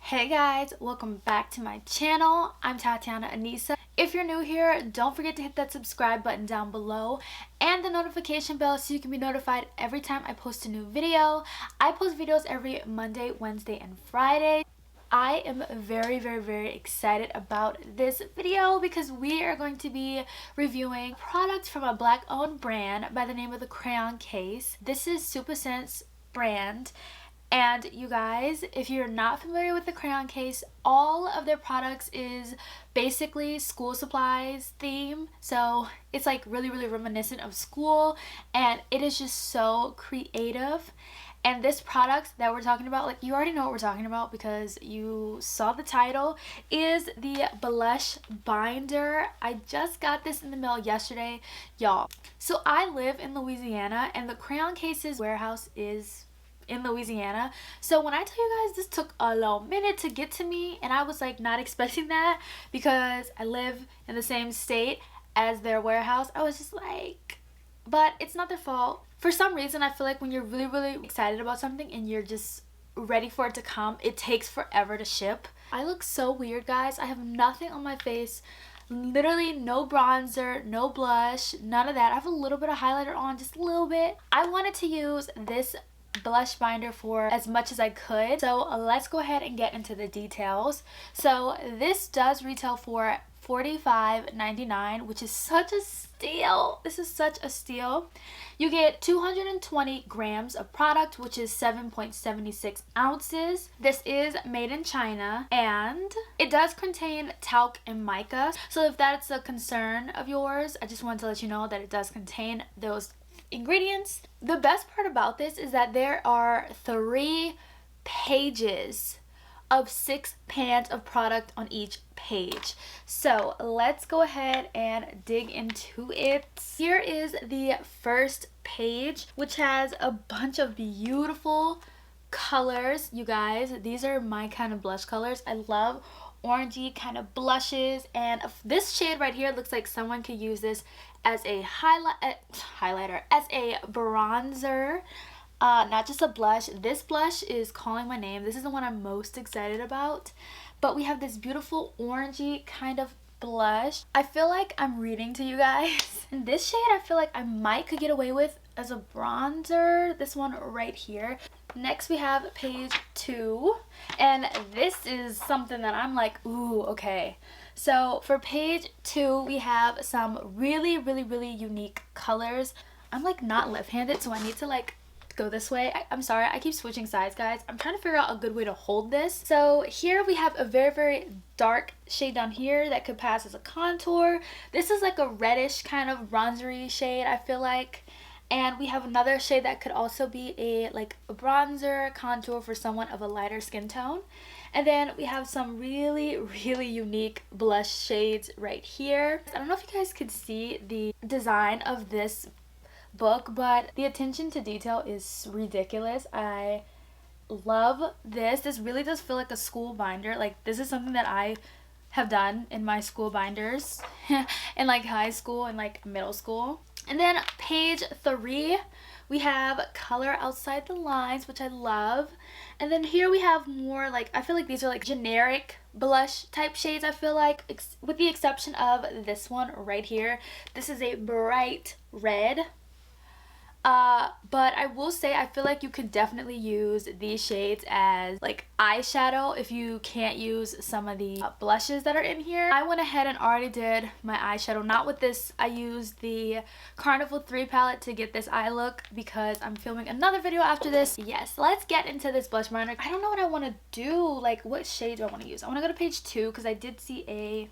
Hey guys, welcome back to my channel. I'm Tatiana Anissa. If you're new here, don't forget to hit that subscribe button down below and the notification bell so you can be notified every time I post a new video. I post videos every Monday, Wednesday, and Friday. I am very excited about this video because we are going to be reviewing products from a black owned brand by the name of the Crayon Case. This is Super Sense brand. And you guys, if you're not familiar with the Crayon Case, all of their products is basically school supplies theme. So it's like really reminiscent of school, and it is just so creative. And this product that we're talking about, like, you already know what we're talking about because you saw the title, is the blush binder. I just got this in the mail yesterday, y'all. So I live in Louisiana and the Crayon Case's warehouse is in Louisiana. So when I tell you guys, this took a little minute to get to me, and I was like not expecting that because I live in the same state as their warehouse. I was just like, but it's not their fault. For some reason, I feel like when you're really excited about something and you're just ready for it to come, it takes forever to ship. I look so weird, guys. I have nothing on my face. Literally no bronzer, no blush, none of that. I have a little bit of highlighter on, just a little bit. I wanted to use this blush binder for as much as I could, so let's go ahead and get into the details. So this does retail for $45.99, which is such a steal. This is such a steal. You get 220 grams of product, which is 7.76 ounces. This is made in China, and it does contain talc and mica. So if that's a concern of yours, I just wanted to let you know that it does contain those ingredients. The best part about this is that there are 3 pages of 6 pans of product on each page. So let's go ahead and dig into it. Here is the first page, which has a bunch of beautiful colors. You guys, these are my kind of blush colors. I love orangey kind of blushes, and this shade right here looks like someone could use this as a highlighter, as a bronzer, not just a blush. This blush is calling my name. This is the one I'm most excited about. But we have this beautiful orangey kind of blush. I feel like I'm reading to you guys. And this shade I feel like I might could get away with as a bronzer, this one right here. Next we have page 2, and this is something that I'm like, ooh, okay. So for page 2 we have some really unique colors. I'm like not left-handed, so I need to like go this way. I'm sorry, I keep switching sides, guys. I'm trying to figure out a good way to hold this. So here we have a very dark shade down here that could pass as a contour. This is like a reddish kind of bronzery shade, I feel like. And we have another shade that could also be a bronzer contour for someone of a lighter skin tone. And then we have some really unique blush shades right here. I don't know if you guys could see the design of this book, but the attention to detail is ridiculous. I love this. This really does feel like a school binder. Like, this is something that I have done in my school binders in like high school and like middle school. And then page 3 we have color outside the lines, which I love. And then here we have more like, I feel like these are like generic blush type shades, I feel like, with the exception of this one right here. This is a bright red. But I will say I feel like you could definitely use these shades as like eyeshadow if you can't use some of the blushes that are in here. I went ahead and already did my eyeshadow, not with this. I used the Carnival 3 palette to get this eye look because I'm filming another video after this. Yes, let's get into this blush binder. I don't know what I want to do, like what shade do I want to use? I want to go to page 2 because I did see a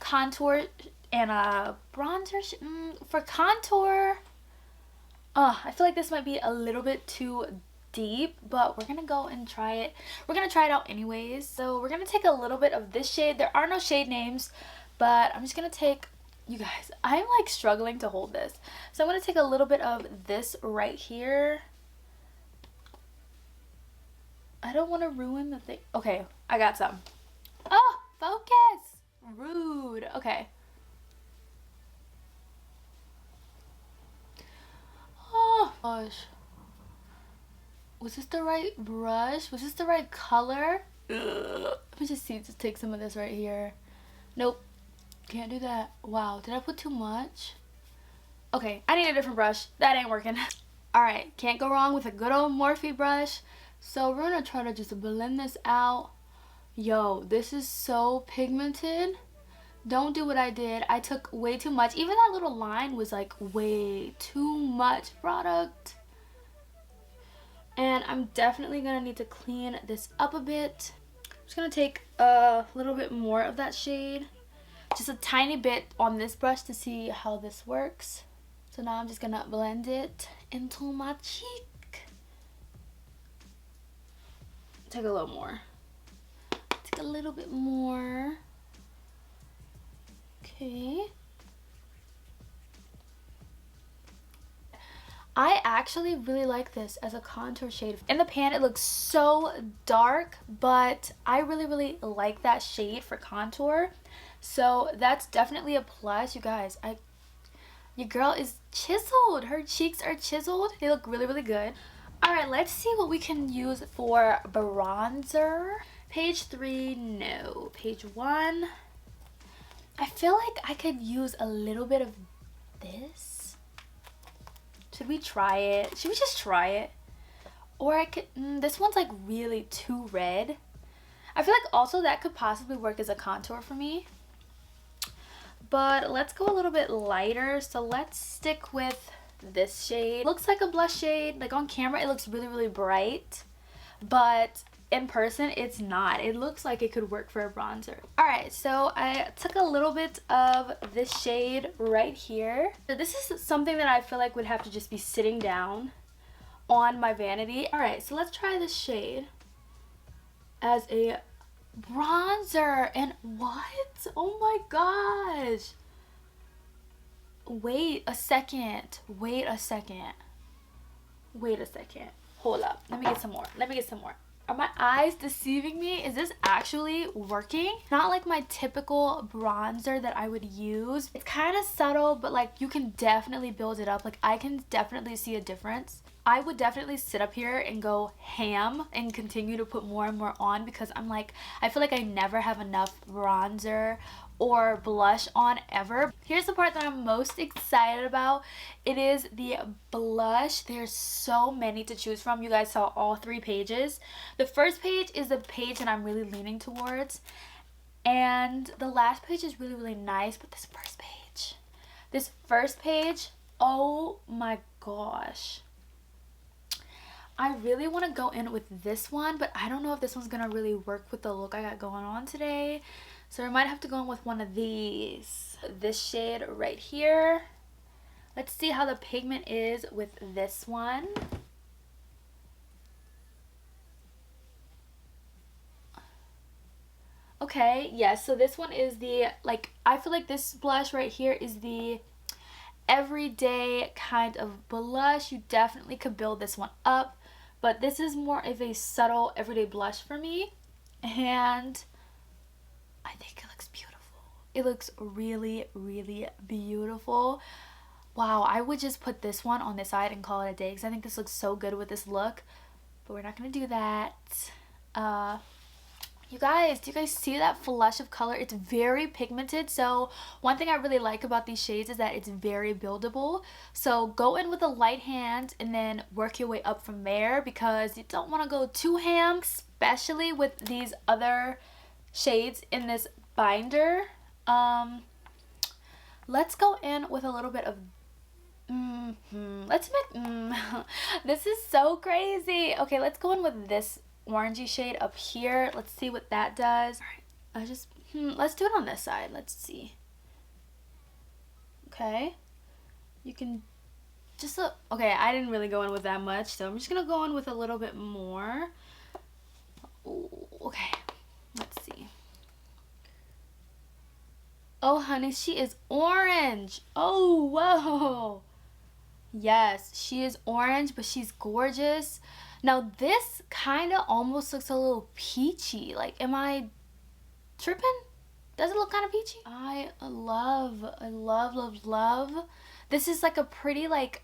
contour and a bronzer for contour. I feel like this might be a little bit too deep, but we're gonna go and try it. We're gonna try it out anyways. So we're gonna take a little bit of this shade. There are no shade names, but I'm just gonna take, you guys, I'm like struggling to hold this. So I'm gonna take a little bit of this right here. I don't want to ruin the thing. Okay, I got some. Oh, focus! Rude. Okay. Oh gosh. Was this the right brush? Was this the right color? Ugh. Let me just see, just take some of this right here. Nope, can't do that. Wow, did I put too much? Okay, I need a different brush. That ain't working. Alright, can't go wrong with a good old Morphe brush. So we're gonna try to just blend this out. Yo, this is so pigmented. Don't do what I did. I took way too much. Even that little line was like way too much product. And I'm definitely gonna need to clean this up a bit. I'm just gonna take a little bit more of that shade. Just a tiny bit on this brush to see how this works. So now I'm just gonna blend it into my cheek. Take a little more. Take a little bit more. Okay. I actually really like this as a contour shade. In the pan it looks so dark, but I really like that shade for contour. So that's definitely a plus. You guys, your girl is chiseled. Her cheeks are chiseled. They look really good. Alright, let's see what we can use for bronzer. Page 3, no. Page 1. I feel like I could use a little bit of this. Should we try it? Should we just try it? Or I could, this one's like really too red. I feel like also that could possibly work as a contour for me. But let's go a little bit lighter. So let's stick with this shade. Looks like a blush shade. Like on camera it looks really bright. But in person it's not. It looks like it could work for a bronzer. Alright, so I took a little bit of this shade right here. So this is something that I feel like would have to just be sitting down on my vanity. Alright, so let's try this shade as a bronzer. And what? Oh my gosh. Wait a second. Wait a second. Wait a second. Hold up. Let me get some more. Let me get some more. Are my eyes deceiving me? Is this actually working? Not like my typical bronzer that I would use. It's kind of subtle, but like you can definitely build it up. Like I can definitely see a difference. I would definitely sit up here and go ham and continue to put more and more on because I'm like, I feel like I never have enough bronzer or blush on ever. Here's the part that I'm most excited about. It is the blush. There's so many to choose from. You guys saw all 3 pages. The first page is the page that I'm really leaning towards. And the last page is really nice. But this first page, oh my gosh. I really want to go in with this one, but I don't know if this one's going to really work with the look I got going on today. So I might have to go in with one of these. This shade right here. Let's see how the pigment is with this one. Okay, yes, so this one is the, like, I feel like this blush right here is the everyday kind of blush. You definitely could build this one up, but this is more of a subtle everyday blush for me. And I think it looks beautiful. It looks really beautiful. Wow, I would just put this one on this side and call it a day because I think this looks so good with this look. But we're not going to do that. You guys, do you guys see that flush of color? It's very pigmented. So one thing I really like about these shades is that it's very buildable. So go in with a light hand and then work your way up from there because you don't want to go too ham, especially with these other shades in this binder. Let's go in with a little bit of let's make this is so crazy. Okay, let's go in with this orangey shade up here. Let's see what that does. All right, let's do it on this side. Let's see. Okay, you can just okay, I didn't really go in with that much, so I'm just gonna go in with a little bit more. Ooh, okay, let's see. Oh honey, she is orange. Oh whoa, yes, she is orange, but she's gorgeous. Now this kind of almost looks a little peachy. Like, am I tripping? Does it look kind of peachy? I love. This is like a pretty, like,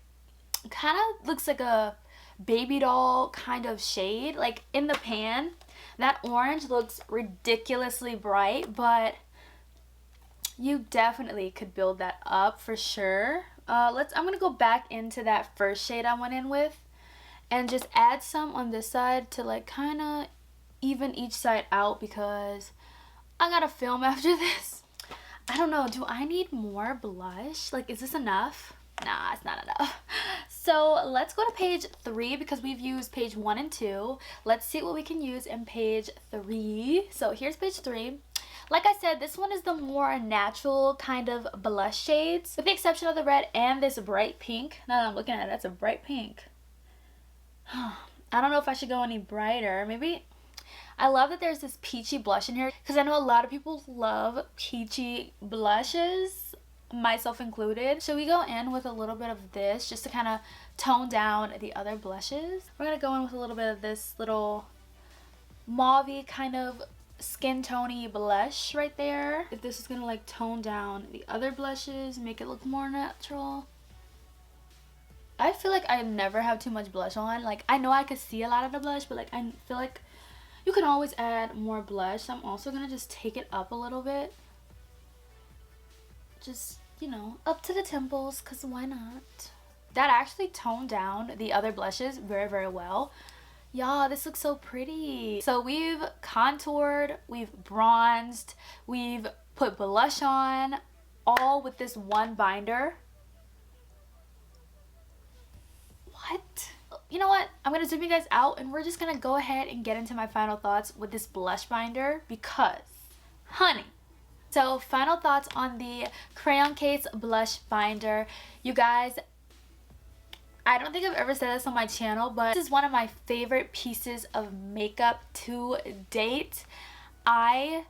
kind of looks like a baby doll kind of shade. Like in the pan, that orange looks ridiculously bright, but you definitely could build that up for sure. I'm gonna go back into that first shade I went in with and just add some on this side to like kind of even each side out, because I gotta film after this. I don't know, do I need more blush? Like, is this enough? Nah, it's not enough. So let's go to page 3 because we've used page 1 and 2. Let's see what we can use in page 3. So here's page 3. Like I said, this one is the more natural kind of blush shades, with the exception of the red and this bright pink. Now that I'm looking at it, that's a bright pink. I don't know if I should go any brighter. Maybe. I love that there's this peachy blush in here because I know a lot of people love peachy blushes, myself included. So we go in with a little bit of this just to kind of tone down the other blushes. We're going to go in with a little bit of this little mauve-y kind of skin tony blush right there. If this is going to like tone down the other blushes, make it look more natural. I feel like I never have too much blush on. Like, I know I could see a lot of the blush, but like I feel like you can always add more blush. So I'm also going to just take it up a little bit. Just, you know, up to the temples, because why not? That actually toned down the other blushes very, very well. Y'all, this looks so pretty. So we've contoured, we've bronzed, we've put blush on, all with this one binder. What? You know what? I'm going to zoom you guys out and we're just going to go ahead and get into my final thoughts with this blush binder because, honey. So final thoughts on the Crayon Case blush binder. You guys, I don't think I've ever said this on my channel, but this is one of my favorite pieces of makeup to date. I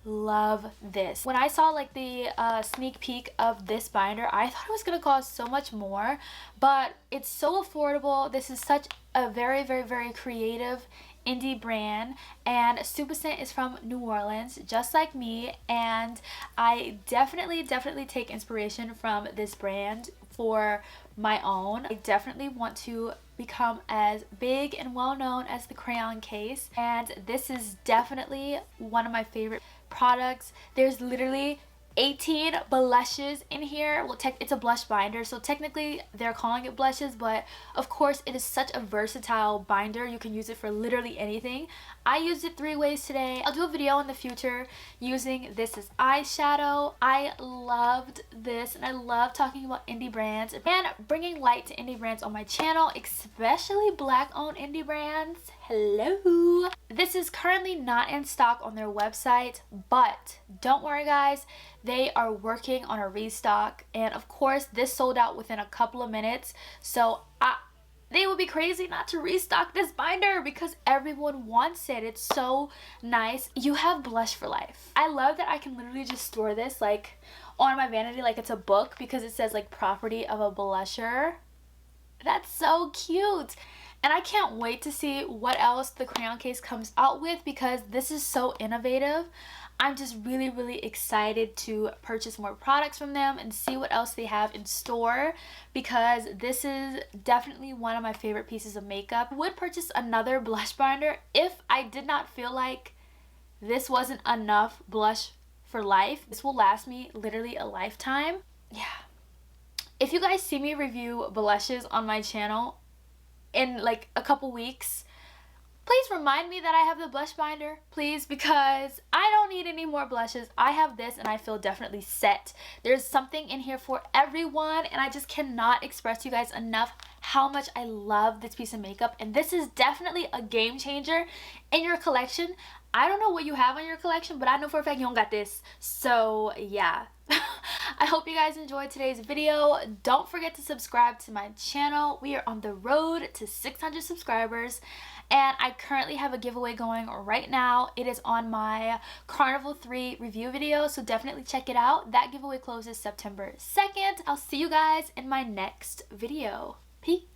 love this. When I saw like the sneak peek of this binder, I thought it was gonna cost so much more, but it's so affordable. This is such a very, very, very creative indie brand, and Stupicent is from New Orleans just like me, and I definitely take inspiration from this brand for my own. I definitely want to become as big and well known as the Crayon Case, and this is definitely one of my favorite products. There's literally 18 blushes in here. Well, it's a blush binder, so technically they're calling it blushes, but of course it is such a versatile binder. You can use it for literally anything. I used it 3 ways today. I'll do a video in the future using this as eyeshadow. I loved this, and I love talking about indie brands and bringing light to indie brands on my channel, especially black-owned indie brands. Hello! This is currently not in stock on their website, but don't worry guys, they are working on a restock, and of course this sold out within a couple of minutes, so they would be crazy not to restock this binder because everyone wants it. It's so nice. You have blush for life. I love that I can literally just store this like on my vanity like it's a book because it says like property of a blusher. That's so cute. And I can't wait to see what else the Crayon Case comes out with because this is so innovative. I'm just really excited to purchase more products from them and see what else they have in store because this is definitely one of my favorite pieces of makeup. I would purchase another blush binder if I did not feel like this wasn't enough blush for life. This will last me literally a lifetime. Yeah. If you guys see me review blushes on my channel in like a couple weeks, please remind me that I have the blush binder, please, because I don't need any more blushes. I have this and I feel definitely set. There's something in here for everyone, and I just cannot express to you guys enough how much I love this piece of makeup, and this is definitely a game changer in your collection. I don't know what you have on your collection, but I know for a fact you don't got this. So yeah. I hope you guys enjoyed today's video. Don't forget to subscribe to my channel. We are on the road to 600 subscribers, and I currently have a giveaway going right now. It is on my Carnival 3 review video, so definitely check it out. That giveaway closes September 2nd. I'll see you guys in my next video. Peace.